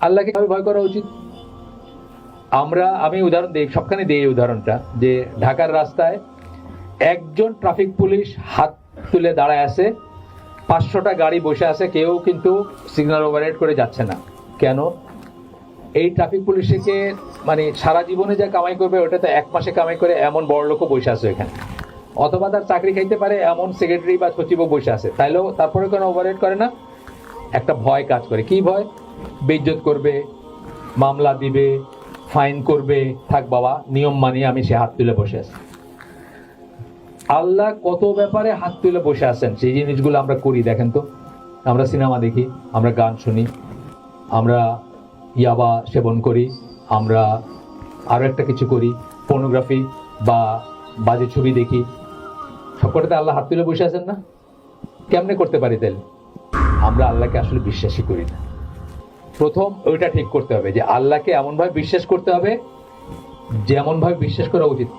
আল্লাহকে কিভাবে ভয় করা উচিত? আমি উদাহরণ দিই, সবখানে দিই এই উদাহরণটা, যে ঢাকার রাস্তায় একজন ট্রাফিক পুলিশ হাত তুলে দাঁড়ায় আছে, 500টা গাড়ি বসে আছে, কেউ কিন্তু সিগন্যাল ওভাররাইড করে যাচ্ছে না। কেন? এই ট্রাফিক পুলিশকে মানে সারা জীবনে যা কামাই করবে ওটা তো 1 মাসে কামাই করে এমন বড় লোকও বসে আছে এখানে, অথবা তার চাকরি খাইতে পারে এমন সেক্রেটারি বা সচিবও বসে আছে, তাইলেও তারপরে কোনো ওভাররাইড করে না? একটা ভয় কাজ করে। কি ভয়? বেইজ্জত করবে, মামলা দিবে, ফাইন করবে। থাক বাবা, নিয়ম মানি আমি, সে হাত তুলে বসে আছে। আল্লাহ কত ব্যাপারে হাত তুলে বসে আছেন, সেই জিনিসগুলো আমরা করি দেখেন তো। আমরা সিনেমা দেখি, আমরা গান শুনি, আমরা ইয়াবা সেবন করি, আমরা আরো একটা কিছু করি, পর্নোগ্রাফি বা বাজে ছবি দেখি, সবকটাতে আল্লাহ হাত তুলে বসে আছেন না? কেমনে করতে পারি তাহলে? আমরা আল্লাহকে আসলে বিশ্বাসই করি না। প্রথম ওইটা ঠিক করতে হবে যে আল্লাহকে এমন ভাবে বিশ্বাস করতে হবে যেমন ভাবে বিশ্বাস করা উচিত।